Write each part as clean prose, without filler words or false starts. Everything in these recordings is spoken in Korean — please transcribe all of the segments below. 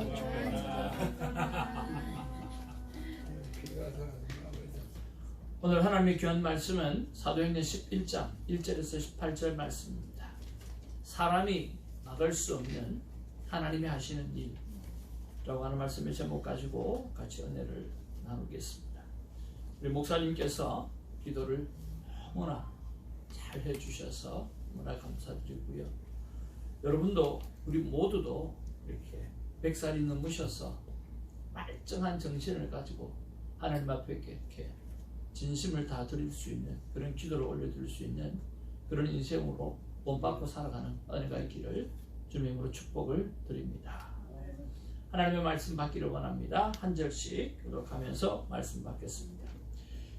축복합니다. 축복합니다. 오늘 하나님의 귀한 말씀은 사도행전 11장 1절에서 18절 말씀입니다. 사람이 막을 수 없는 하나님이 하시는 일이라고 하는 말씀의 제목 가지고 같이 은혜를 나누겠습니다. 우리 목사님께서 기도를 너무나 잘 해주셔서 너무나 감사드리고요. 여러분도 우리 모두도 이렇게 100살이 넘으셔서 말짱한 정신을 가지고 하나님 앞에 이렇게 진심을 다 드릴 수 있는 그런 기도를 올려드릴 수 있는 그런 인생으로 본받고 살아가는 은혜가 있기를 주님으로 축복을 드립니다. 하나님의 말씀 받기를 원합니다. 한 절씩 교독하면서 말씀 받겠습니다.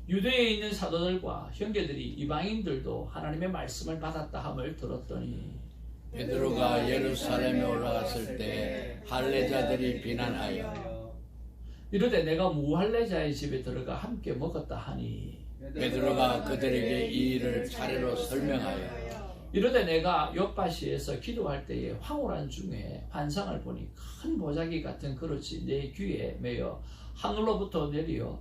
유대에 있는 사도들과 형제들이 이방인들도 하나님의 말씀을 받았다 함을 들었더니 베드로가 예루살렘에 올라갔을 때 할례자들이 비난하여 이르되 내가 무할례자의 집에 들어가 함께 먹었다 하니 베드로가 그들에게 이 일을 차례로 설명하여 이르되 내가 욥바시에서 기도할 때에 황홀한 중에 환상을 보니 큰 보자기 같은 그릇이 내 귀에 매여 하늘로부터 내려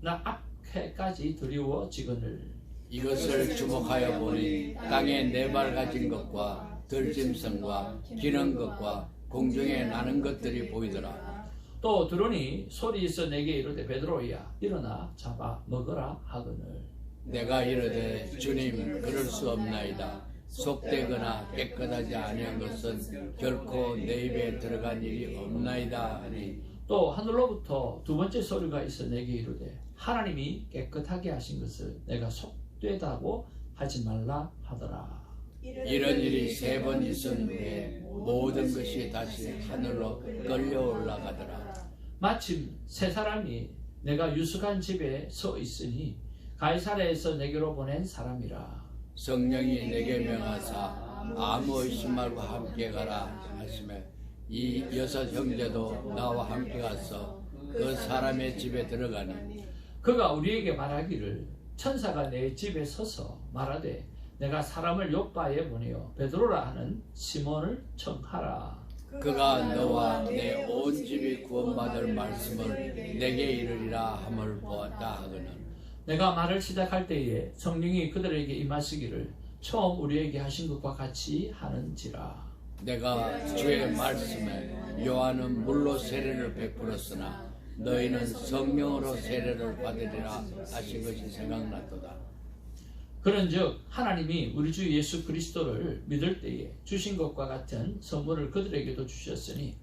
나 앞에까지 드리워지거늘 이것을 주목하여 보니 땅에 네 발 가진 것과 들짐승과 기는 것과 공중에 나는 것들이 보이더라. 또 들으니 소리 있어 내게 이르되 베드로야 일어나 잡아 먹으라 하거늘 내가 이르되 주님 그럴 수 없나이다. 속되거나 깨끗하지 아니한 것은 결코 내 입에 들어간 일이 없나이다 하니 또 하늘로부터 두 번째 소리가 있어 내게 이르되 하나님이 깨끗하게 하신 것을 내가 속되다고 하지 말라 하더라. 이런 일이 세 번 있은 후에 모든 것이 다시 하늘로 끌려 올라가더라. 마침 세 사람이 내가 유숙한 집에 서 있으니 가이사랴에서 내게로 보낸 사람이라. 성령이 내게 명하사 아무 의심 말고 함께 가라 하시매 이 여섯 형제도 나와 함께 가서 그 사람의 집에 들어가니 그가 우리에게 말하기를 천사가 내 집에 서서 말하되 내가 사람을 욥바에 보내어 베드로라 하는 시몬을 청하라. 그가 너와 내 온 집이 구원받을 말씀을 내게 이르리라 함을 보았다 하거늘 내가 말을 시작할 때에 성령이 그들에게 임하시기를 처음 우리에게 하신 것과 같이 하는지라. 내가 주의 말씀에 요한은 물로 세례를 베풀었으나 너희는 성령으로 세례를 받으리라 하신 것이 생각났도다. 그런즉 하나님이 우리 주 예수 그리스도를 믿을 때에 주신 것과 같은 선물을 그들에게도 주셨으니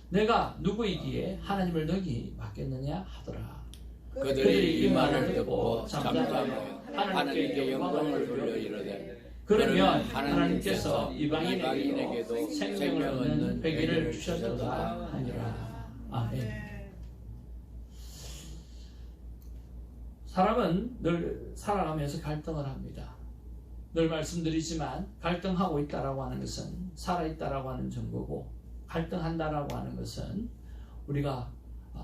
내가 누구이기에 하나님을 능히 맡겠느냐 하더라. 그들이 이 말을 듣고 잠잠하여 하나님께 영광을 돌려 이르되 그러면 하나님께서 이방인에게도 생명을 생명을 얻는 얻는 회개를 주셨도다 하니라. 아멘. 사람은 늘 살아가면서 갈등을 합니다. 늘 말씀드리지만 갈등하고 있다라고 하는 것은 살아있다라고 하는 증거고 갈등한다라고 하는 것은 우리가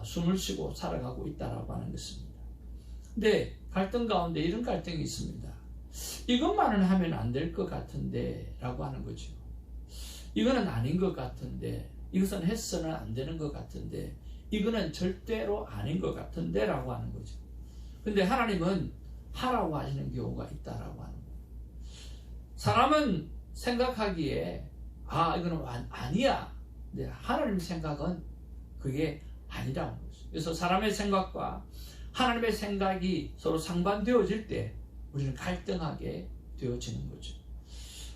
숨을 쉬고 살아가고 있다라고 하는 것입니다. 근데 갈등 가운데 이런 갈등이 있습니다. 이것만은 하면 안 될 것 같은데 라고 하는 거죠. 이거는 아닌 것 같은데 이것은 해서는 안 되는 것 같은데 이거는 절대로 아닌 것 같은데 라고 하는 거죠. 근데 하나님은 하라고 하시는 경우가 있다라고 하는 거예요. 사람은 생각하기에 이거는 아니야. 근데 하나님 생각은 그게 아니라는 거죠. 그래서 사람의 생각과 하나님의 생각이 서로 상반되어질 때 우리는 갈등하게 되어지는 거죠.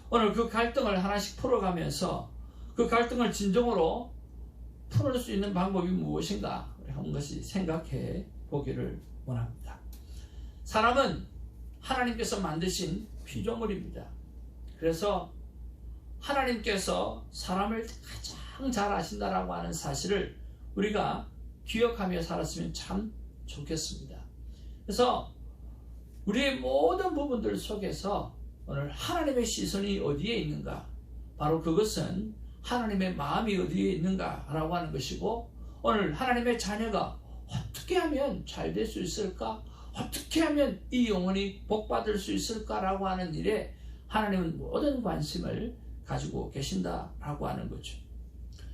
오늘 그 갈등을 하나씩 풀어가면서 그 갈등을 진정으로 풀을 수 있는 방법이 무엇인가 한 것이 생각해 보기를 원합니다. 사람은 하나님께서 만드신 피조물입니다. 그래서 하나님께서 사람을 가장 잘 아신다라고 하는 사실을 우리가 기억하며 살았으면 참 좋겠습니다. 그래서 우리의 모든 부분들 속에서 오늘 하나님의 시선이 어디에 있는가? 바로 그것은 하나님의 마음이 어디에 있는가라고 하는 것이고 오늘 하나님의 자녀가 어떻게 하면 잘 될 수 있을까? 어떻게 하면 이 영혼이 복받을 수 있을까라고 하는 일에 하나님은 모든 관심을 가지고 계신다라고 하는 거죠.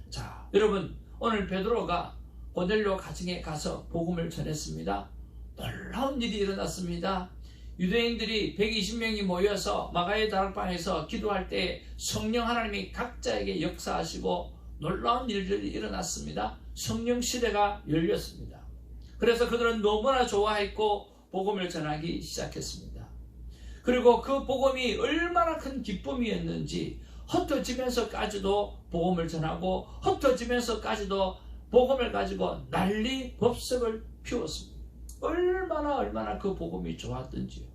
자, 여러분 오늘 베드로가 고넬료 가정에 가서 복음을 전했습니다. 놀라운 일이 일어났습니다. 유대인들이 120명이 모여서 마가의 다락방에서 기도할 때 성령 하나님이 각자에게 역사하시고 놀라운 일들이 일어났습니다. 성령 시대가 열렸습니다. 그래서 그들은 너무나 좋아했고 복음을 전하기 시작했습니다. 그리고 그 복음이 얼마나 큰 기쁨이었는지 흩어지면서까지도 복음을 전하고 흩어지면서까지도 복음을 가지고 난리 법석을 피웠습니다. 얼마나 그 복음이 좋았던지요.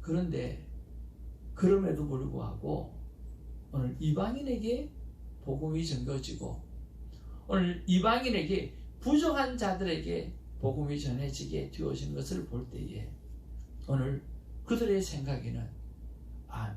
그런데 그럼에도 불구하고 오늘 이방인에게 복음이 전거지고 오늘 이방인에게 부정한 자들에게 복음이 전해지게 되어진 것을 볼 때에 오늘 그들의 생각에는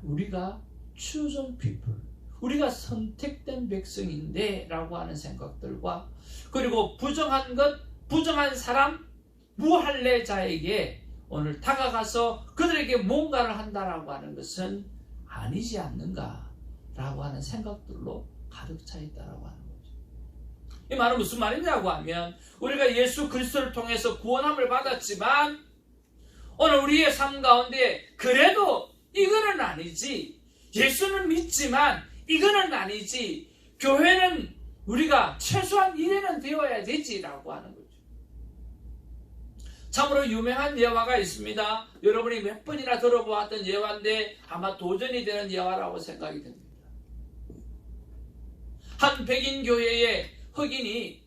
우리가 chosen people, 우리가 선택된 백성인데 라고 하는 생각들과 그리고 부정한 것, 부정한 사람, 무할례자에게 오늘 다가가서 그들에게 뭔가를 한다라고 하는 것은 아니지 않는가라고 하는 생각들로 가득 차 있다라고 하는 거죠. 이 말은 무슨 말이냐고 하면 우리가 예수 그리스도를 통해서 구원함을 받았지만 오늘 우리의 삶 가운데 그래도 이거는 아니지, 예수는 믿지만 이거는 아니지, 교회는 우리가 최소한 이래는 되어야 되지라고 하는 거죠. 참으로 유명한 예화가 있습니다. 여러분이 몇 번이나 들어보았던 예화인데 아마 도전이 되는 예화라고 생각이 됩니다. 한 백인 교회에 흑인이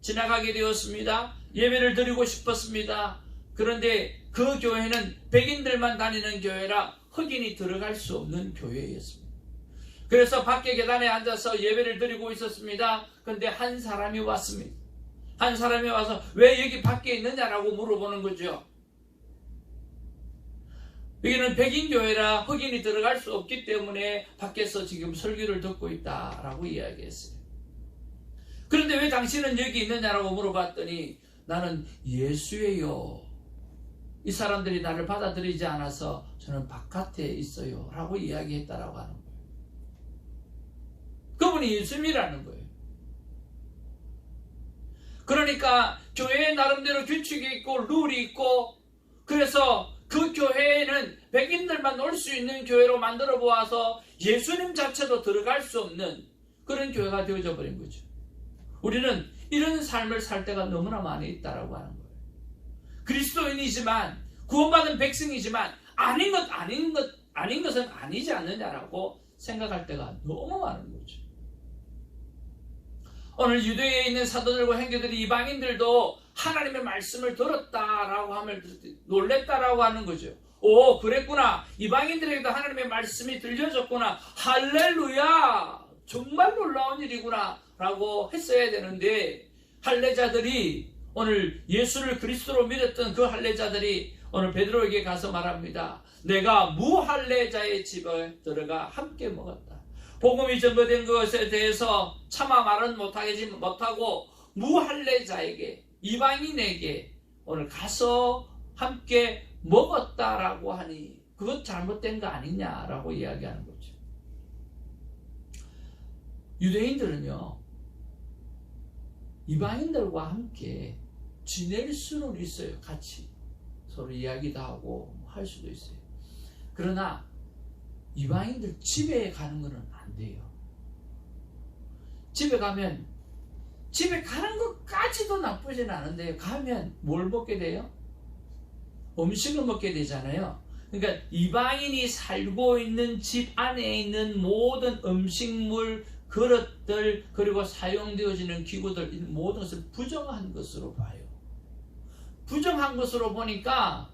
지나가게 되었습니다. 예배를 드리고 싶었습니다. 그런데 그 교회는 백인들만 다니는 교회라 흑인이 들어갈 수 없는 교회였습니다. 그래서 밖에 계단에 앉아서 예배를 드리고 있었습니다. 그런데 한 사람이 왔습니다. 한 사람이 와서 왜 여기 밖에 있느냐라고 물어보는 거죠. 여기는 백인 교회라 흑인이 들어갈 수 없기 때문에 밖에서 지금 설교를 듣고 있다라고 이야기했어요. 그런데 왜 당신은 여기 있느냐라고 물어봤더니 나는 예수예요. 이 사람들이 나를 받아들이지 않아서 저는 바깥에 있어요 라고 이야기했다라고 하는 거예요. 그분이 예수님이라는 거예요. 그러니까 교회에 나름대로 규칙이 있고 룰이 있고 그래서 그 교회에는 백인들만 올 수 있는 교회로 만들어 보아서 예수님 자체도 들어갈 수 없는 그런 교회가 되어져 버린 거죠. 우리는 이런 삶을 살 때가 너무나 많이 있다라고 하는 거예요. 그리스도인이지만 구원받은 백성이지만 아닌 것은 아니지 않느냐라고 생각할 때가 너무 많은 거죠. 오늘 유대에 있는 사도들과 형제들이 이방인들도 하나님의 말씀을 들었다라고 하면 놀랬다라고 하는 거죠. 오, 그랬구나. 이방인들에게도 하나님의 말씀이 들려졌구나. 할렐루야. 정말 놀라운 일이구나 라고 했어야 되는데 할례자들이 오늘 예수를 그리스도로 믿었던 그 할례자들이 오늘 베드로에게 가서 말합니다. 내가 무할례자의 집에 들어가 함께 먹었다. 복음이 전거된 것에 대해서 차마 말은 못하고 무할례자에게 이방인에게 오늘 가서 함께 먹었다라고 하니 그것 잘못된 거 아니냐라고 이야기하는 거죠. 유대인들은요 이방인들과 함께 지낼 수는 있어요. 같이 서로 이야기도 하고 할 수도 있어요. 그러나 이방인들 집에 가는 것은 안 돼요. 집에 가면 집에 가는 것까지도 나쁘진 않은데 가면 뭘 먹게 돼요? 음식을 먹게 되잖아요. 그러니까 이방인이 살고 있는 집 안에 있는 모든 음식물, 그릇들, 그리고 사용되어지는 기구들, 모든 것을 부정한 것으로 봐요. 부정한 것으로 보니까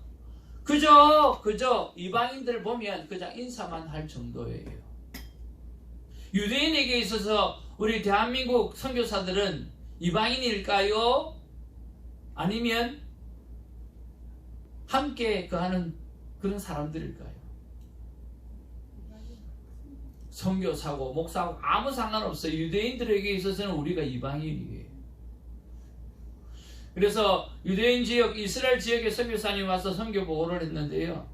그저 이방인들 보면 그냥 인사만 할 정도예요. 유대인에게 있어서 우리 대한민국 선교사들은 이방인일까요? 아니면 함께 하는 그런 사람들일까요? 선교사고 목사하고 아무 상관없어요. 유대인들에게 있어서는 우리가 이방인이에요. 그래서 유대인 지역, 이스라엘 지역에 선교사님 와서 선교 보고를 했는데요.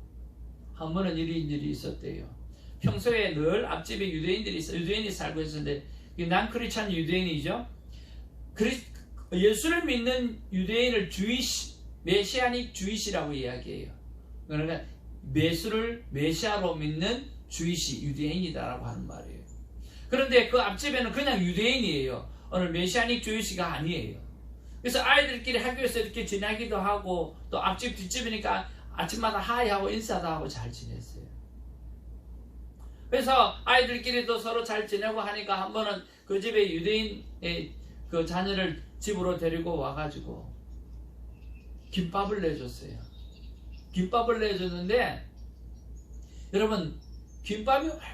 한 번은 이런 일이 있었대요. 평소에 늘 앞집에 유대인이 살고 있었는데 난 크리스찬 유대인이죠. 예수를 믿는 유대인을 메시아닉 주이시라고 이야기해요. 그러니까 예수를 메시아로 믿는 주이시, 유대인이다라고 하는 말이에요. 그런데 그 앞집에는 그냥 유대인이에요. 오늘 메시아닉 주이시가 아니에요. 그래서 아이들끼리 학교에서 이렇게 지내기도 하고, 또 앞집 뒷집이니까 아침마다 하이하고 인사도 하고 잘 지냈어요. 그래서 아이들끼리도 서로 잘 지내고 하니까 한 번은 그 집에 유대인의 그 자녀를 집으로 데리고 와가지고 김밥을 내줬어요. 김밥을 내줬는데, 여러분, 김밥이 얼마나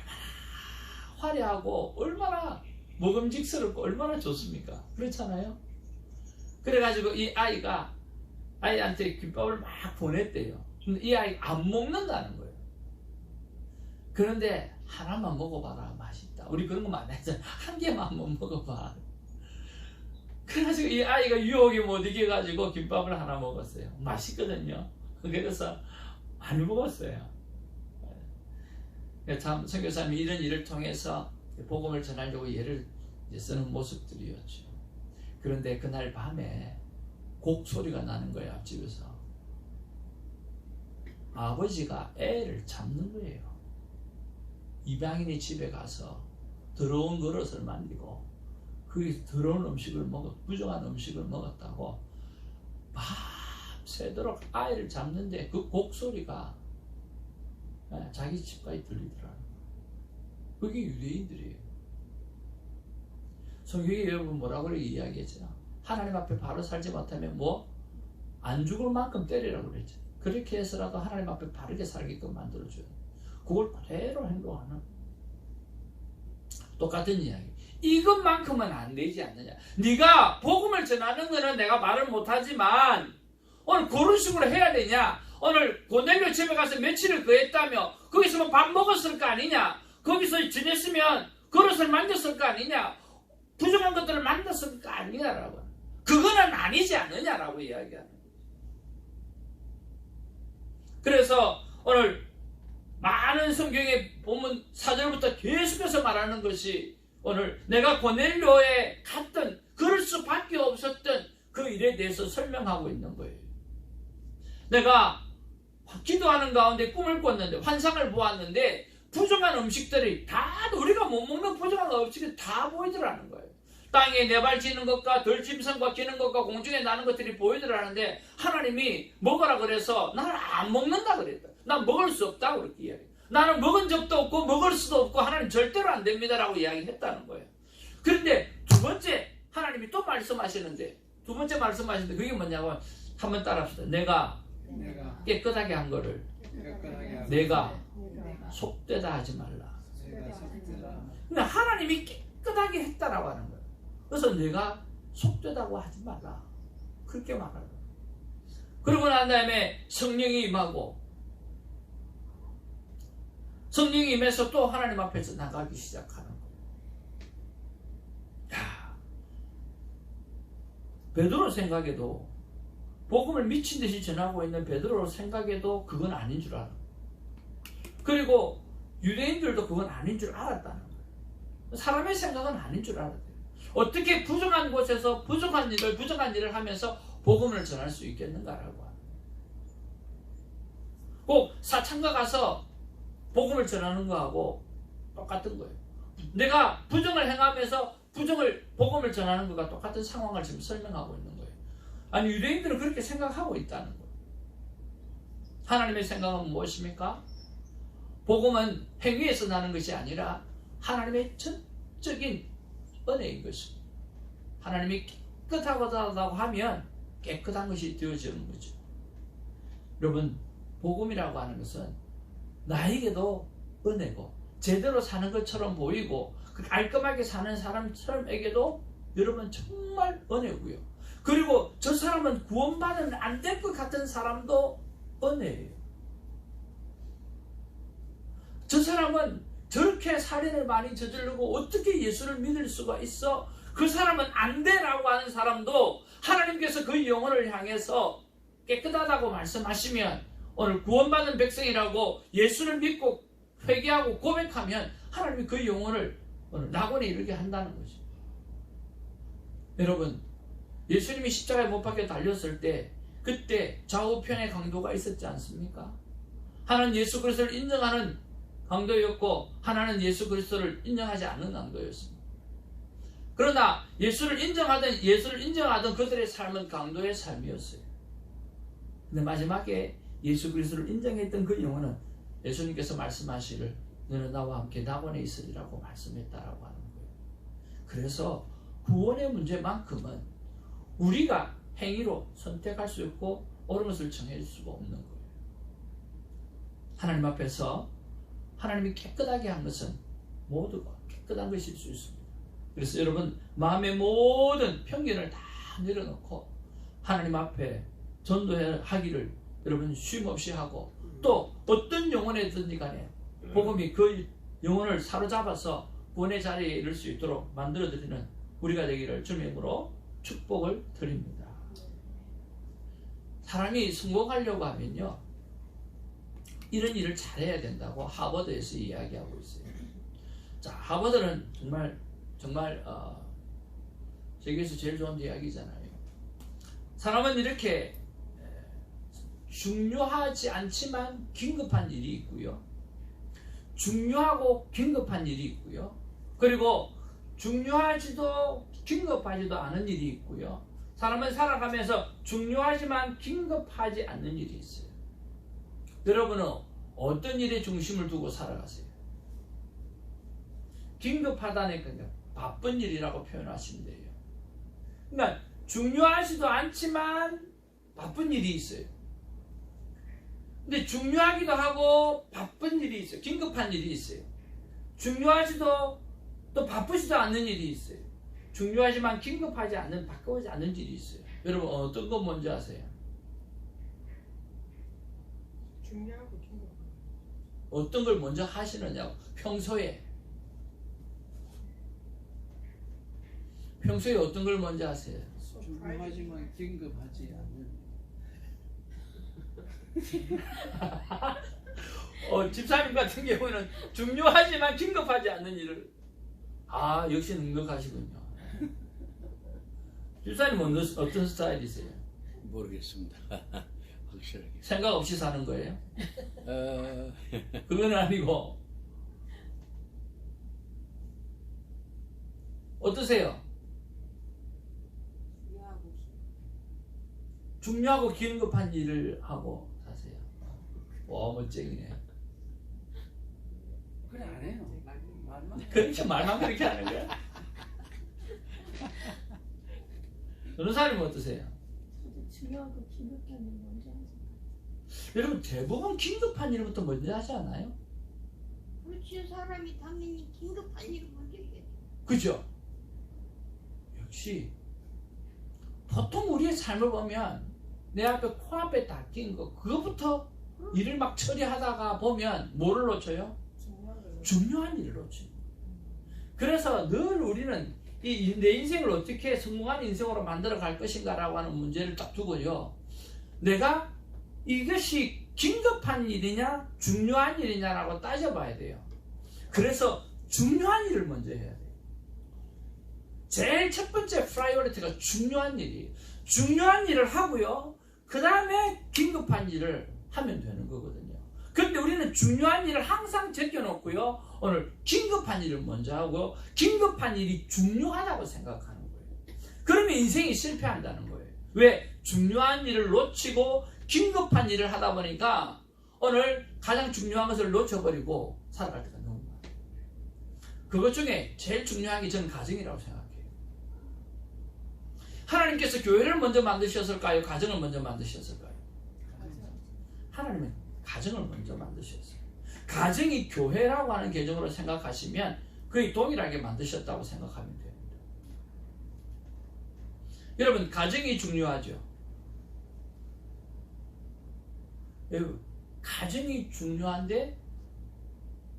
화려하고 얼마나 먹음직스럽고 얼마나 좋습니까? 그렇잖아요? 그래가지고 이 아이가 아이한테 김밥을 막 보냈대요. 근데 이 아이가 안 먹는다는 거예요. 그런데 하나만 먹어봐라, 맛있다. 우리 그런 거 많이 하잖아요. 한 개만 한번 먹어봐. 그래가지고 이 아이가 유혹에 못 이겨가지고 김밥을 하나 먹었어요. 맛있거든요. 그래서 많이 먹었어요. 참 선교사님이 이런 일을 통해서 복음을 전하려고 예를 쓰는 모습들이었죠. 그런데 그날 밤에 곡소리가 나는 거예요. 앞집에서. 아버지가 애를 잡는 거예요. 이방인의 집에 가서 더러운 그릇을 만들고 그 더러운 음식을 부정한 음식을 먹었다고 밤새도록 아이를 잡는데 그 곡소리가 자기 집까지 들리더라고요. 그게 유대인들이에요. 성경에 여러분 뭐라고 이야기했잖아. 하나님 앞에 바로 살지 못하면 안 죽을 만큼 때리라고 그랬죠. 그렇게 해서라도 하나님 앞에 바르게 살게끔 만들어줘요. 그걸 그대로 행동하는 똑같은 이야기. 이것만큼은 안 되지 않느냐. 네가 복음을 전하는 거는 내가 말을 못하지만 오늘 그런 식으로 해야 되냐. 오늘 고넬료 집에 가서 며칠을 거했다며 거기서 밥 먹었을 거 아니냐. 거기서 지냈으면 그릇을 만졌을 거 아니냐. 부정한 것들을 만났을 거 아니냐라고. 그거는 아니지 않느냐라고 이야기하는 거예요. 그래서 오늘 많은 성경에 보면 4절부터 계속해서 말하는 것이 오늘 내가 고넬료에 갔던 그럴 수밖에 없었던 그 일에 대해서 설명하고 있는 거예요. 내가 기도하는 가운데 꿈을 꿨는데 환상을 보았는데 부정한 음식들이 다 우리가 못 먹는 부정한 음식이 다 보이더라는 거예요. 땅에 네발지는 것과 들짐승과 기는 것과 공중에 나는 것들이 보이더라는데 하나님이 먹으라 그래서 나는 안 먹는다 그랬다. 난 먹을 수 없다고 그렇게 이야기해요. 나는 먹은 적도 없고 먹을 수도 없고 하나님 절대로 안 됩니다라고 이야기했다는 거예요. 그런데 두 번째 하나님이 또 말씀하시는데 그게 뭐냐고 한번 따라합시다. 내가 깨끗하게 한 거를 내가 속되다 하지 말라. 근데 하나님이 깨끗하게 했다라고 하는 거예요. 그래서 내가 속되다고 하지 말라. 그렇게 말하는 거예요. 그러고 난 다음에 성령이 임하고 성령이 임해서 또 하나님 앞에서 나가기 시작하는 거예요. 베드로 생각에도 복음을 미친 듯이 전하고 있는 베드로 생각에도 그건 아닌 줄 알아. 그리고 유대인들도 그건 아닌 줄 알았다는 거예요. 사람의 생각은 아닌 줄 알았대요. 어떻게 부정한 곳에서 부정한 일을 하면서 복음을 전할 수 있겠는가라고 하는. 꼭 사창가 가서 복음을 전하는 거하고 똑같은 거예요. 내가 부정을 행하면서 복음을 전하는 것과 똑같은 상황을 지금 설명하고 있는 거예요. 아니 유대인들은 그렇게 생각하고 있다는 거예요. 하나님의 생각은 무엇입니까? 복음은 행위에서 나는 것이 아니라 하나님의 전적인 은혜인 것입니다. 하나님이 깨끗하다고 하면 깨끗한 것이 되어지는 거죠. 여러분 복음이라고 하는 것은 나에게도 은혜고 제대로 사는 것처럼 보이고 깔끔하게 사는 사람에게도 여러분 정말 은혜고요. 그리고 저 사람은 구원받으면 안 될 것 같은 사람도 은혜예요. 저 사람은 저렇게 살인을 많이 저지르고 어떻게 예수를 믿을 수가 있어? 그 사람은 안 돼라고 하는 사람도 하나님께서 그 영혼을 향해서 깨끗하다고 말씀하시면 오늘 구원받은 백성이라고 예수를 믿고 회개하고 고백하면 하나님이 그 영혼을 오늘 낙원에 이르게 한다는 거죠. 여러분 예수님이 십자가에 못 박혀 달렸을 때 그때 좌우편의 강도가 있었지 않습니까? 하나는 예수 그리스도를 인정하는 강도였고 하나는 예수 그리스도를 인정하지 않는 강도였습니다. 그러나 예수를 인정하던 그들의 삶은 강도의 삶이었어요. 근데 마지막에 예수 그리스도를 인정했던 그 영혼은 예수님께서 말씀하시기를 너는 나와 함께 낙원에 있으리라고 말씀했다라고 하는 거예요. 그래서 구원의 문제만큼은 우리가 행위로 선택할 수 있고 옳은 것을 정해줄 수가 없는 거예요. 하나님 앞에서 하나님이 깨끗하게 한 것은 모두가 깨끗한 것일 수 있습니다. 그래서 여러분 마음의 모든 편견을 다 내려놓고 하나님 앞에 전도하기를 여러분 쉼없이 하고 또 어떤 영혼이든지 간에 복음이 그 영혼을 사로잡아서 구원의 자리에 이를 수 있도록 만들어드리는 우리가 되기를 주님의 이름으로 축복을 드립니다. 사람이 성공하려고 하면요 이런 일을 잘해야 된다고 하버드에서 이야기하고 있어요. 자, 하버드는 정말 세계에서 제일 좋은 대학이잖아요. 사람은 이렇게 중요하지 않지만 긴급한 일이 있고요. 중요하고 긴급한 일이 있고요. 그리고 중요하지도 긴급하지도 않은 일이 있고요. 사람은 살아가면서 중요하지만 긴급하지 않는 일이 있어요. 여러분은 어떤 일에 중심을 두고 살아가세요? 긴급하다니까 바쁜 일이라고 표현하시면 돼요. 그러니까 중요하지도 않지만 바쁜 일이 있어요. 근데 중요하기도 하고 바쁜 일이 있어요. 긴급한 일이 있어요. 중요하지도 또 바쁘지도 않는 일이 있어요. 중요하지만 긴급하지 않는 바꾸지 않는 일이 있어요. 여러분 어떤 거 먼저 하세요? 중요하고 긴급한 어떤 걸 먼저 하시느냐고. 평소에 어떤 걸 먼저 하세요? 중요하지만 긴급하지 않는. 집사님 같은 경우는 중요하지만 긴급하지 않는 일을 역시 능력하시군요. 집사님 어떤 스타일이세요? 모르겠습니다. 확실하게. 생각 없이 사는 거예요? 어, 그건 아니고 어떠세요? 중요하고 긴급한 일을 하고 사세요. 와 멋쟁이네. 그래 안 해요. 말만. 그렇게 말만 그렇게 하는 거야? 어느 사람은 어떠세요? 중요하고 긴급한 일 먼저 하세요. 여러분 대부분 긴급한 일부터 먼저 하지 않아요? 그렇지 사람이 당연히 긴급한 일을 먼저 해야죠. 그죠? 역시 보통 우리의 삶을 보면 내 앞에 코앞에 닦인 거 그거부터 일을 막 처리하다가 보면 뭐를 놓쳐요? 중요한 일을 놓쳐요. 그래서 늘 우리는 내 인생을 어떻게 성공한 인생으로 만들어 갈 것인가 라고 하는 문제를 딱 두고요, 내가 이것이 긴급한 일이냐 중요한 일이냐라고 따져봐야 돼요. 그래서 중요한 일을 먼저 해야 돼요. 제일 첫 번째 프라이어리티가 중요한 일이에요. 중요한 일을 하고요, 그 다음에 긴급한 일을 하면 되는 거거든요. 그런데 우리는 중요한 일을 항상 제껴놓고요, 오늘 긴급한 일을 먼저 하고 긴급한 일이 중요하다고 생각하는 거예요. 그러면 인생이 실패한다는 거예요. 왜? 중요한 일을 놓치고 긴급한 일을 하다 보니까 오늘 가장 중요한 것을 놓쳐버리고 살아갈 때가 너무 많아요. 그것 중에 제일 중요한 게 저는 가정이라고 생각해요. 하나님께서 교회를 먼저 만드셨을까요? 가정을 먼저 만드셨을까요? 하나님은 가정을 먼저 만드셨어요. 가정이 교회라고 하는 개념으로 생각하시면 거의 동일하게 만드셨다고 생각하면 됩니다. 여러분 가정이 중요하죠. 여러분 가정이 중요한데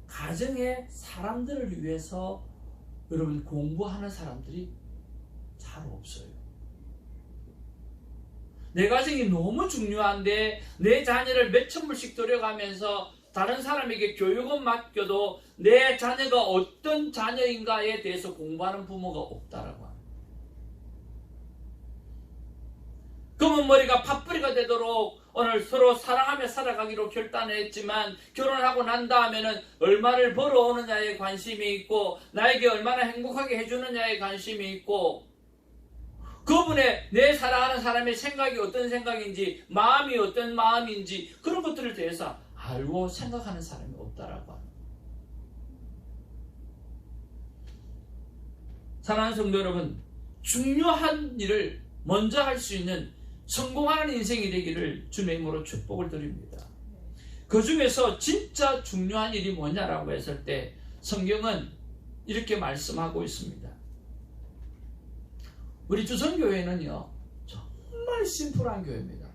가정의 사람들을 위해서 여러분 공부하는 사람들이 잘 없어요. 내 가정이 너무 중요한데 내 자녀를 몇천 불씩 들여가면서 다른 사람에게 교육은 맡겨도 내 자녀가 어떤 자녀인가에 대해서 공부하는 부모가 없다라고 합니다. 검은 머리가 팥뿌리가 되도록 오늘 서로 사랑하며 살아가기로 결단했지만 결혼하고 난 다음에는 얼마를 벌어오느냐에 관심이 있고 나에게 얼마나 행복하게 해주느냐에 관심이 있고 그분의 내 사랑하는 사람의 생각이 어떤 생각인지 마음이 어떤 마음인지 그런 것들을 대해서 알고 생각하는 사람이 없다라고 합니다. 사랑하는 성도 여러분, 중요한 일을 먼저 할 수 있는 성공하는 인생이 되기를 주님의 이름으로 축복을 드립니다. 그 중에서 진짜 중요한 일이 뭐냐라고 했을 때 성경은 이렇게 말씀하고 있습니다. 우리 주선교회는요 정말 심플한 교회입니다.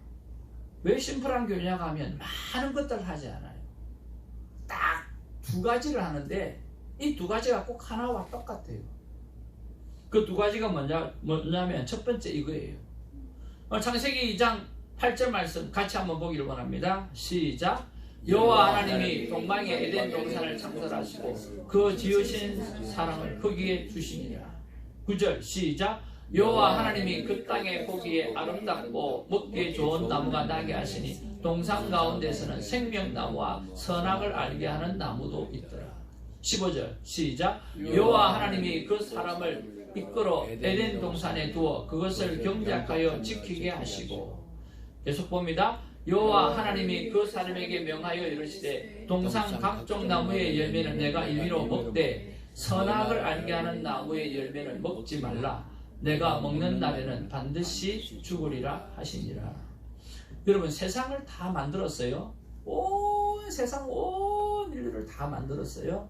왜 심플한 교회냐고 하면 많은 것들을 하지 않아요. 딱 두 가지를 하는데 이 두 가지가 꼭 하나와 똑같아요. 그 두 가지가 뭐냐면 첫 번째 이거예요. 창세기 2장 8절 말씀 같이 한번 보기를 원합니다. 시작. 여호와 하나님이 동방에 에덴 동산을 창설하시고 그 지으신 사람을 거기에 두시니라. 9절 시작. 여호와 하나님이 그 땅에 보기에 아름답고 먹기에 좋은 나무가 나게 하시니 동산 가운데서는 생명나무와 선악을 알게 하는 나무도 있더라. 15절 시작. 여호와 하나님이 그 사람을 이끌어 에덴 동산에 두어 그것을 경작하여 지키게 하시고 계속 봅니다. 여호와 하나님이 그 사람에게 명하여 이르시되 동산 각종 나무의 열매는 내가 임의로 먹되 선악을 알게 하는 나무의 열매는 먹지 말라. 내가 먹는 날에는 반드시 죽으리라 하시니라. 여러분 세상을 다 만들었어요. 온 세상 온 인류를 다 만들었어요.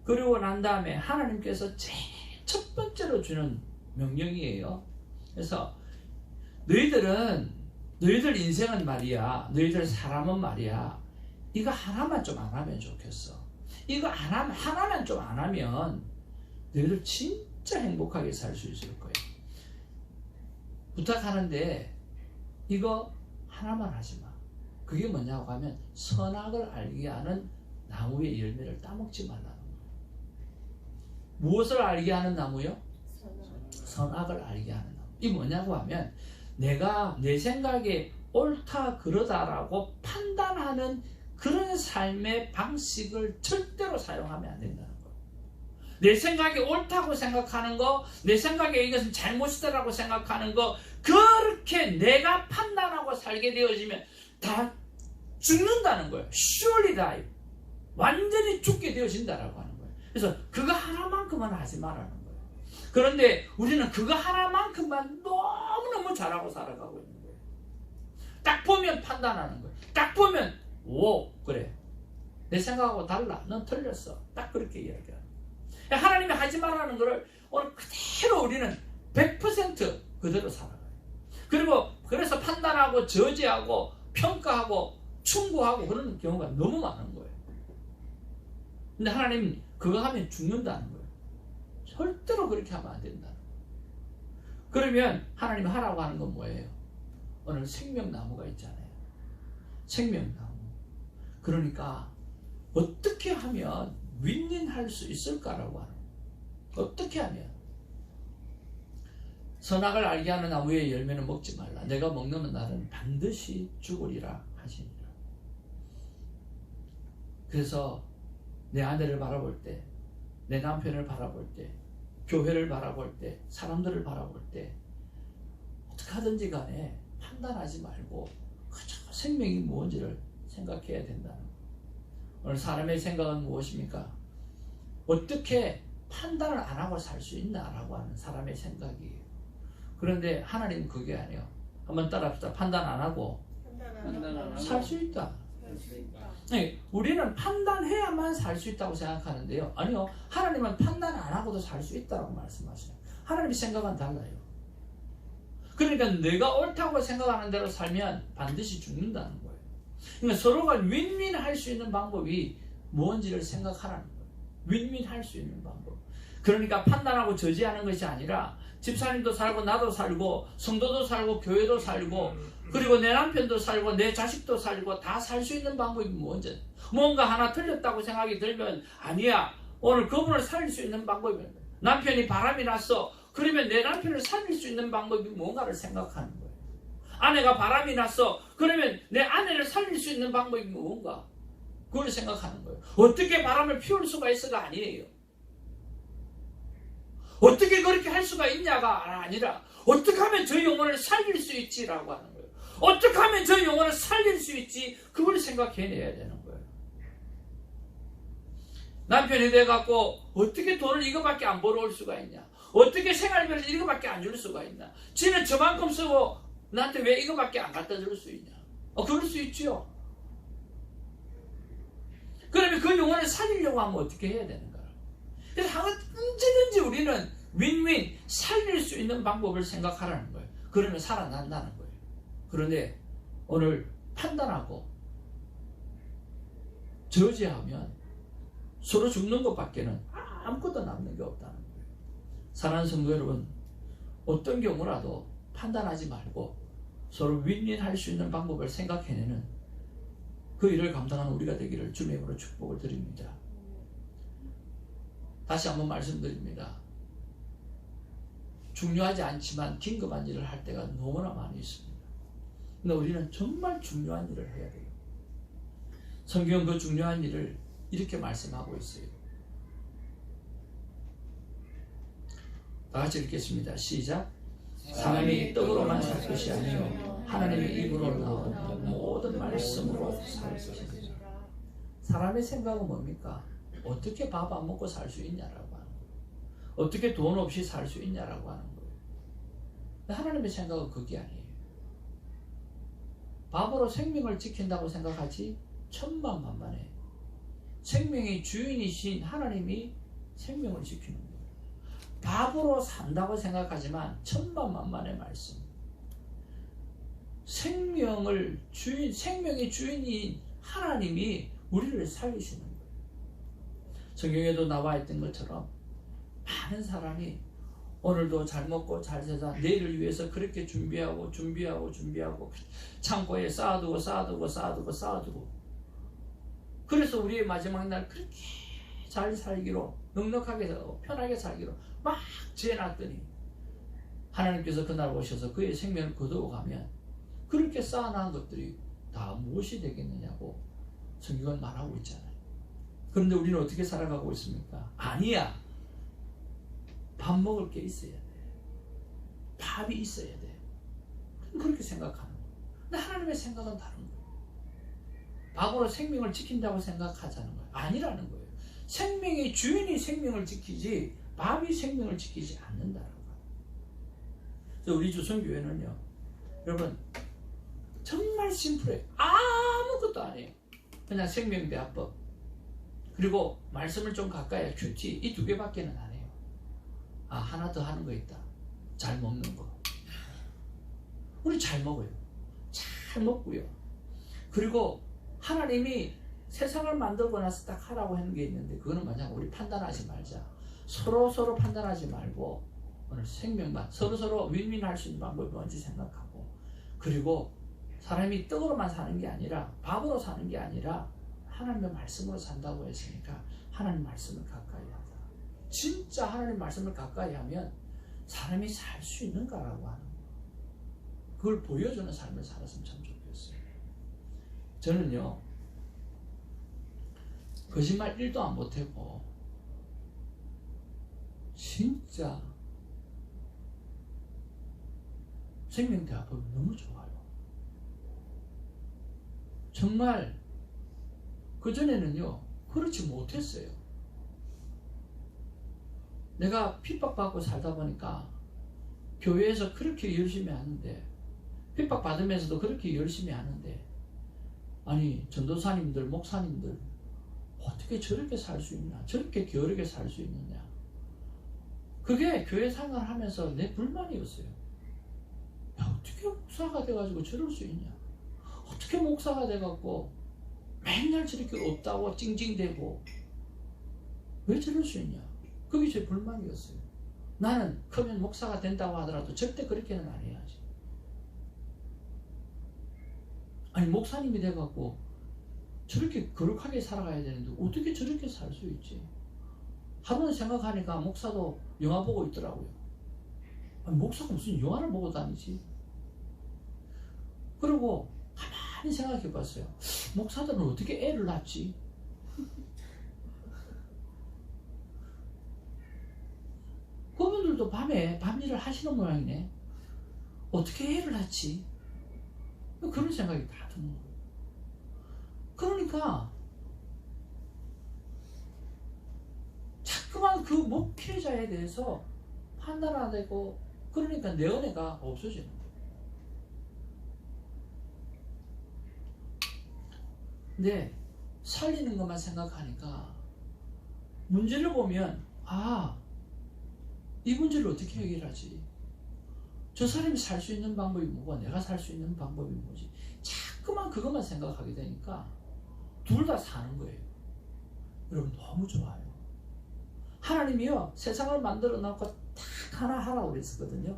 그리고 난 다음에 하나님께서 제일 첫 번째로 주는 명령이에요. 그래서 너희들 인생은 말이야, 너희들 사람은 말이야, 이거 하나만 좀 안 하면 좋겠어. 이거 하나만 좀 안 하면 너희들 진짜 행복하게 살 수 있을 거예요. 부탁하는데 이거 하나만 하지 마. 그게 뭐냐고 하면 선악을 알게 하는 나무의 열매를 따먹지 말라는 거예요. 무엇을 알게 하는 나무요? 선악을 알게 하는 나무. 이게 뭐냐고 하면 내가 내 생각에 옳다 그러다라고 판단하는 그런 삶의 방식을 절대로 사용하면 안 된다는 거예요. 내 생각이 옳다고 생각하는 거, 내 생각에 이것은 잘못이다라고 생각하는 거, 그렇게 내가 판단하고 살게 되어지면 다 죽는다는 거예요. Surely die. 완전히 죽게 되어진다라고 하는 거예요. 그래서 그거 하나만큼만 하지 말라는 거예요. 그런데 우리는 그거 하나만큼만 너무너무 잘하고 살아가고 있는 거예요. 딱 보면 판단하는 거예요. 딱 보면 오 그래 내 생각하고 달라, 넌 틀렸어, 딱 그렇게 이야기하는 거예요. 하나님이 하지 말라는 거를 오늘 그대로 우리는 100% 그대로 살아가요. 그리고 그래서 판단하고 저지하고 평가하고 충고하고 그런 경우가 너무 많은 거예요. 근데 하나님은 그거 하면 죽는다는 거예요. 절대로 그렇게 하면 안 된다는 거예요. 그러면 하나님이 하라고 하는 건 뭐예요? 오늘 생명나무가 있잖아요. 생명나무. 그러니까 어떻게 하면 윈윈할 수 있을까라고 하는 거예요. 어떻게 하면 선악을 알게 하는 나무의 열매는 먹지 말라. 내가 먹는 날은 반드시 죽으리라 하시니라. 그래서 내 아내를 바라볼 때, 내 남편을 바라볼 때, 교회를 바라볼 때, 사람들을 바라볼 때 어떻게 하든지 간에 판단하지 말고 그저 생명이 무엇인지를 생각해야 된다는 거예요. 오늘 사람의 생각은 무엇입니까? 어떻게 판단을 안 하고 살 수 있나라고 하는 사람의 생각이에요. 그런데 하나님은 그게 아니에요. 한번 따라합시다. 판단 안 하고 살 수 있다. 네, 우리는 판단해야만 살 수 있다고 생각하는데요. 아니요. 하나님은 판단 안 하고도 살 수 있다고 말씀하셔요. 하나님의 생각은 달라요. 그러니까 내가 옳다고 생각하는 대로 살면 반드시 죽는다는 거예요. 그러니까 서로가 윈윈할 수 있는 방법이 뭔지를 생각하라는 거예요. 윈윈할 수 있는 방법. 그러니까 판단하고 저지하는 것이 아니라 집사님도 살고 나도 살고 성도도 살고 교회도 살고 그리고 내 남편도 살고 내 자식도 살고 다 살 수 있는 방법이 뭔지. 뭔가 하나 틀렸다고 생각이 들면 아니야. 오늘 그분을 살릴 수 있는 방법이 남편이 바람이 났어. 그러면 내 남편을 살릴 수 있는 방법이 뭔가를 생각하는 거예요. 아내가 바람이 났어. 그러면 내 아내를 살릴 수 있는 방법이 무언가? 그걸 생각하는 거예요. 어떻게 바람을 피울 수가 있어가 아니에요. 어떻게 그렇게 할 수가 있냐가 아니라 어떻게 하면 저 영혼을 살릴 수 있지라고 하는 거예요. 어떻게 하면 저 영혼을 살릴 수 있지? 그걸 생각해내야 되는 거예요. 남편이 돼갖고 어떻게 돈을 이거밖에 안 벌어올 수가 있냐? 어떻게 생활비를 이거밖에 안 줄 수가 있냐? 지는 저만큼 쓰고 나한테 왜 이거밖에 안 갖다 줄 수 있냐? 그럴 수 있죠. 그러면 그 영혼을 살리려고 하면 어떻게 해야 되는가? 그래서 언제든지 우리는 윈윈 살릴 수 있는 방법을 생각하라는 거예요. 그러면 살아난다는 거예요. 그런데 오늘 판단하고 저지하면 서로 죽는 것밖에는 아무것도 남는 게 없다는 거예요. 사랑하는 성도 여러분, 어떤 경우라도 판단하지 말고 서로 윈윈할 수 있는 방법을 생각해내는 그 일을 감당하는 우리가 되기를 주님의 이름으로 축복을 드립니다. 다시 한번 말씀드립니다. 중요하지 않지만 긴급한 일을 할 때가 너무나 많이 있습니다. 근데 우리는 정말 중요한 일을 해야 돼요. 성경은 그 중요한 일을 이렇게 말씀하고 있어요. 다 같이 읽겠습니다. 시작. 사람이 떡으로만 살 것이 아니요 하나님의 입으로 나오는 모든 말씀으로 살 것이다. 사람의 생각은 뭡니까? 어떻게 밥 안 먹고 살 수 있냐라고 하는 거예요. 어떻게 돈 없이 살 수 있냐라고 하는 거예요. 근데 하나님의 생각은 그게 아니에요. 밥으로 생명을 지킨다고 생각하지 천만만만해. 생명의 주인이신 하나님이 생명을 지키는 거예요. 밥으로 산다고 생각하지만 천만만만의 말씀. 생명의 주인인 하나님이 우리를 살리시는 거예요. 성경에도 나와 있던 것처럼 많은 사람이 오늘도 잘 먹고 잘 살자 내일을 위해서 그렇게 준비하고 창고에 쌓아두고 그래서 우리의 마지막 날 그렇게 잘 살기로 넉넉하게 편하게 살기로 막 지어놨더니 하나님께서 그날 오셔서 그의 생명을 거두어가면 그렇게 쌓아놓은 것들이 다 무엇이 되겠느냐고 성경은 말하고 있잖아요. 그런데 우리는 어떻게 살아가고 있습니까? 아니야. 밥 먹을 게 있어야 돼. 밥이 있어야 돼. 그렇게 생각하는 거예요. 근데 하나님의 생각은 다른 거예요. 밥으로 생명을 지킨다고 생각하자는 거예요. 아니라는 거예요. 생명의 주인이 생명을 지키지 밥이 생명을 지키지 않는다는 거예요. 그래서 우리 조선교회는요, 여러분 정말 심플해요. 아무것도 아니에요. 그냥 생명대화법 그리고 말씀을 좀 가까이 큐티 이 두 개밖에는 안 해요. 하나 더 하는 거 있다. 잘 먹는 거. 우리 잘 먹어요. 잘 먹고요. 그리고 하나님이 세상을 만들고 나서 딱 하라고 하는 게 있는데 그거는 뭐냐? 우리 판단하지 말자. 서로 판단하지 말고 오늘 생명만 서로 윈윈할 수 있는 방법이 뭔지 생각하고 그리고 사람이 떡으로만 사는 게 아니라 밥으로 사는 게 아니라 하나님의 말씀으로 산다고 했으니까 하나님 말씀을 가까이 하자. 진짜 하나님 말씀을 가까이 하면 사람이 살 수 있는가라고 하는 거예요. 그걸 보여주는 삶을 살았으면 참 좋겠어요. 저는요 거짓말 1도 안 보태고 진짜 생명대화법이 너무 좋아요. 정말 그전에는요 그렇지 못했어요. 내가 핍박받고 살다 보니까 교회에서 그렇게 열심히 하는데 핍박받으면서도 그렇게 열심히 하는데 아니 전도사님들 목사님들 어떻게 저렇게 살 수 있나 저렇게 게으르게 살 수 있느냐 그게 교회 생활하면서 내 불만이었어요. 야, 어떻게 목사가 돼가지고 저럴 수 있냐 어떻게 목사가 돼갖고 맨날 저렇게 없다고 찡찡대고 왜 저럴 수 있냐 그게 제 불만이었어요. 나는 크면 목사가 된다고 하더라도 절대 그렇게는 안 해야지. 아니 목사님이 돼갖고 저렇게 거룩하게 살아가야 되는데 어떻게 저렇게 살 수 있지? 하루는 생각하니까 목사도 영화 보고 있더라고요. 아니 목사가 무슨 영화를 보고 다니지? 그리고 가만히 생각해 봤어요. 목사들은 어떻게 애를 낳지? 그분들도 밤에 밤일을 하시는 모양이네. 어떻게 애를 낳지? 그런 생각이 다 드는 거예요. 그러니까 자꾸만 그 목회자에 대해서 판단하되고, 그러니까 내 은혜가 없어지는 거예요. 근데 살리는 것만 생각하니까 문제를 보면, 이 문제를 어떻게 해결하지? 저 사람이 살 수 있는 방법이 뭐고 내가 살 수 있는 방법이 뭐지? 자꾸만 그것만 생각하게 되니까 둘 다 사는 거예요. 여러분, 너무 좋아요. 하나님이요, 세상을 만들어 놓고 딱 하나 하라고 그랬었거든요.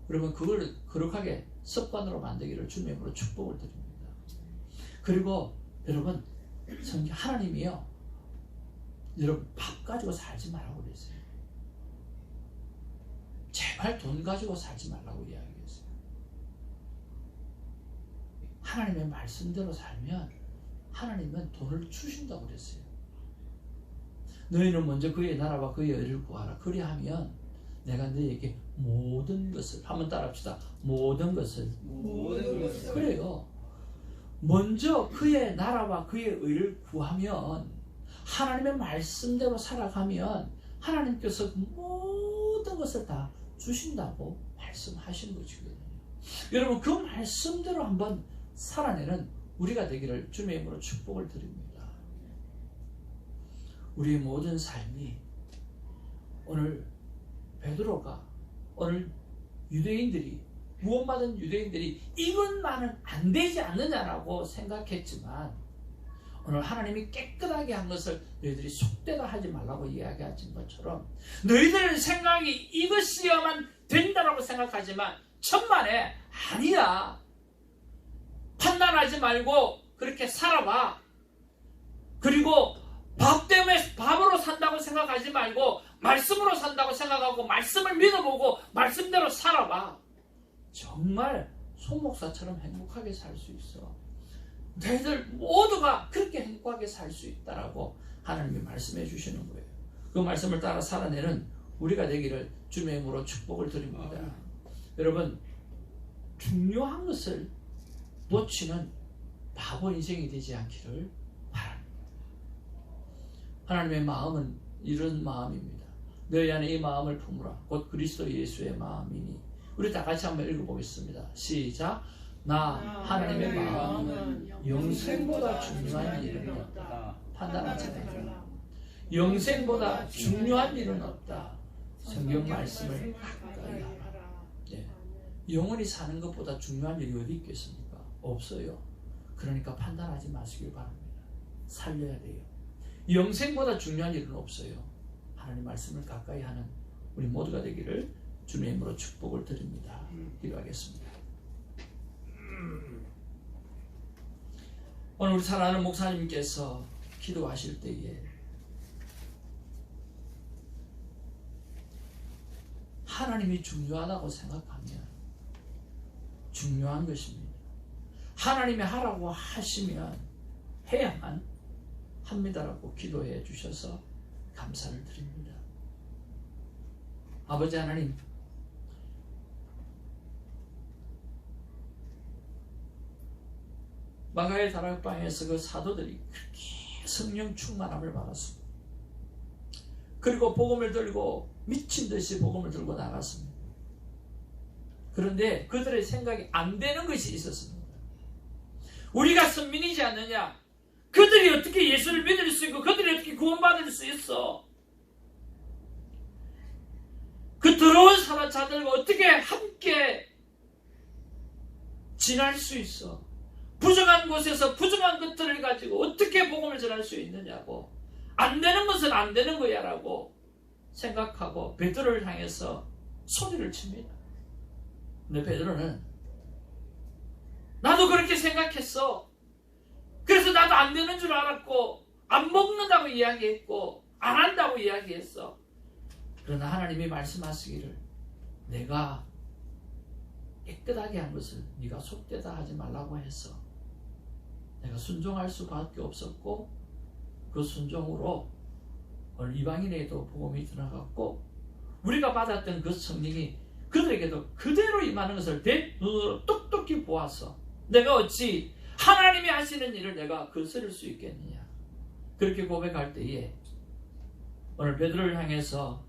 여러분, 그걸 거룩하게 습관으로 만들기를 주님으로 축복을 드립니다. 그리고 여러분, 성경 하나님이요, 여러분 밥 가지고 살지 말라고 그랬어요. 제발 돈 가지고 살지 말라고 이야기했어요. 하나님의 말씀대로 살면 하나님은 돈을 주신다고 그랬어요. 너희는 먼저 그의 나라와 그의 의를 구하라. 그리하면 내가 너희에게 모든 것을, 한번 따라합시다. 모든 것을. 그래요. 먼저 그의 나라와 그의 의를 구하면, 하나님의 말씀대로 살아가면 하나님께서 모든 것을 다 주신다고 말씀하신 것이거든요. 여러분, 그 말씀대로 한번 살아내는 우리가 되기를 주님의 이름으로 축복을 드립니다. 우리의 모든 삶이, 오늘 베드로가, 오늘 유대인들이, 구원받은 유대인들이 이것만은 안 되지 않느냐라고 생각했지만, 오늘 하나님이 깨끗하게 한 것을 너희들이 속되다 하지 말라고 이야기하신 것처럼, 너희들 생각이 이것이야만 된다라고 생각하지만 천만에 아니야. 판단하지 말고 그렇게 살아봐. 그리고 밥 때문에 밥으로 산다고 생각하지 말고 말씀으로 산다고 생각하고 말씀을 믿어보고 말씀대로 살아봐. 정말 손목사처럼 행복하게 살 수 있어. 너희들 모두가 그렇게 행복하게 살 수 있다라고 하나님이 말씀해 주시는 거예요. 그 말씀을 따라 살아내는 우리가 되기를 주님의 이름으로 축복을 드립니다. 여러분, 중요한 것을 놓치는 바보 인생이 되지 않기를 바랍니다. 하나님의 마음은 이런 마음입니다. 너희 안에 이 마음을 품으라. 곧 그리스도 예수의 마음이니. 우리 다 같이 한번 읽어보겠습니다. 시작. 나 하나님의 마음은 영생보다 중요한 일은 없다. 판단하지 마라. 영생보다 중요한 일은 없다. 성경 말씀을 가까이 하라. 네. 영원히 사는 것보다 중요한 일이 어디 있겠습니까? 없어요. 그러니까 판단하지 마시길 바랍니다. 살려야 돼요. 영생보다 중요한 일은 없어요. 하나님 말씀을 가까이 하는 우리 모두가 되기를 주님의 이름으로 축복을 드립니다. 기도하겠습니다. 오늘 우리 사랑하는 목사님께서 기도하실 때에 하나님이 중요하다고 생각하면 중요한 것입니다. 하나님이 하라고 하시면 해야만 합니다라고 기도해 주셔서 감사를 드립니다. 아버지 하나님, 마가의 다락방에서 그 사도들이 그렇게 성령 충만함을 받았습니다. 그리고 복음을 들고 미친 듯이 복음을 들고 나갔습니다. 그런데 그들의 생각이 안 되는 것이 있었습니다. 우리가 선민이지 않느냐? 그들이 어떻게 예수를 믿을 수 있고 그들이 어떻게 구원받을 수 있어? 그 더러운 사람자들과 어떻게 함께 지날 수 있어? 부정한 곳에서 부정한 것들을 가지고 어떻게 복음을 전할 수 있느냐고, 안 되는 것은 안 되는 거야 라고 생각하고 베드로를 향해서 소리를 칩니다. 근데 베드로는 나도 그렇게 생각했어. 그래서 나도 안 되는 줄 알았고 안 먹는다고 이야기했고 안 한다고 이야기했어. 그러나 하나님이 말씀하시기를 내가 깨끗하게 한 것을 네가 속되다 하지 말라고 해서 내가 순종할 수밖에 없었고, 그 순종으로 오늘 이방인에게도 복음이 들어갔고, 우리가 받았던 그 성령이 그들에게도 그대로 임하는 것을 내 눈으로 똑똑히 보아서 내가 어찌 하나님이 하시는 일을 내가 거스를 수 있겠느냐. 그렇게 고백할 때에 오늘 베드로를 향해서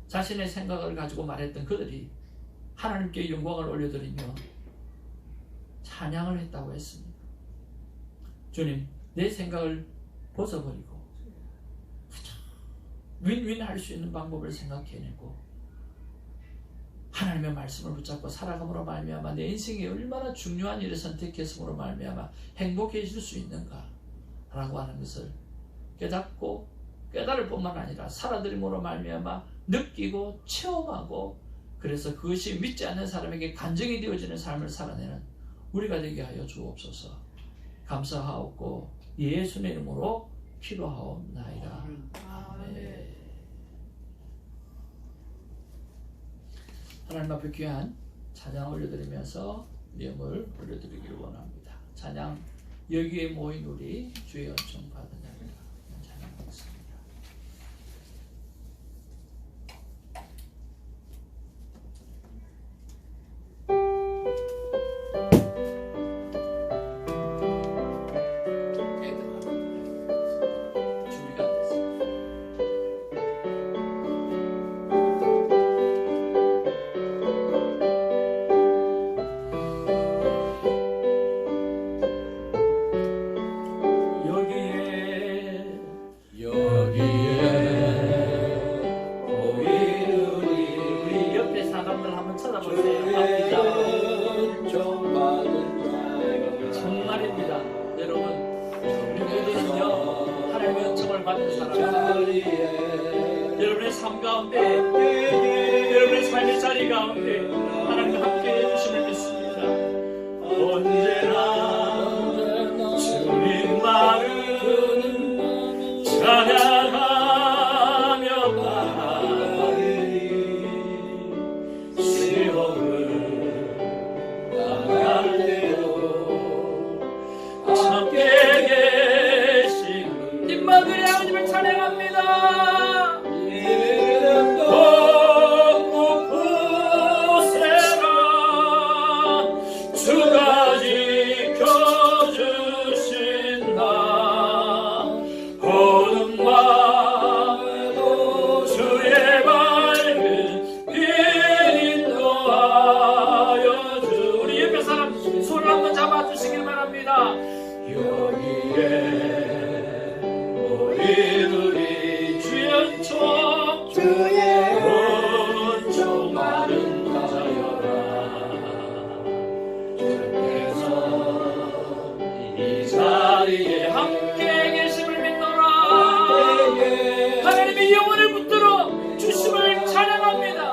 자신의 생각을 가지고 말했던 그들이 하나님께 영광을 올려드리며 찬양을 했다고 했습니다. 주님, 내 생각을 벗어버리고 윈윈 할 수 있는 방법을 생각해내고 하나님의 말씀을 붙잡고 살아감으로 말미암아 내 인생에 얼마나 중요한 일을 선택했음으로 말미암아 행복해질 수 있는가 라고 하는 것을 깨닫고, 깨달을 뿐만 아니라 살아들임으로 말미암아 느끼고 체험하고, 그래서 그것이 믿지 않는 사람에게 간증이 되어지는 삶을 살아내는 우리가 되게 하여 주옵소서. 감사하옵고 예수의 이름으로 기도하옵나이다. 아멘. 하나님 앞에 귀한 찬양 올려드리면서 예물 올려드리기를 원합니다. 찬양, 여기에 모인 우리 주의 은총 받은 자입니다. 찬양하겠습니다. 여러분의 삶 가운데, 여러분의 삶의 자리 가운데 하나님 함께 해주심을 믿습니다. 언제나 주님만을 찬양하며 가리, 시험을 당할 때도 함께 계신 임마누엘 아버님을 찬양합니다. 하나님의 영혼을 붙들어 주심을 찬양합니다.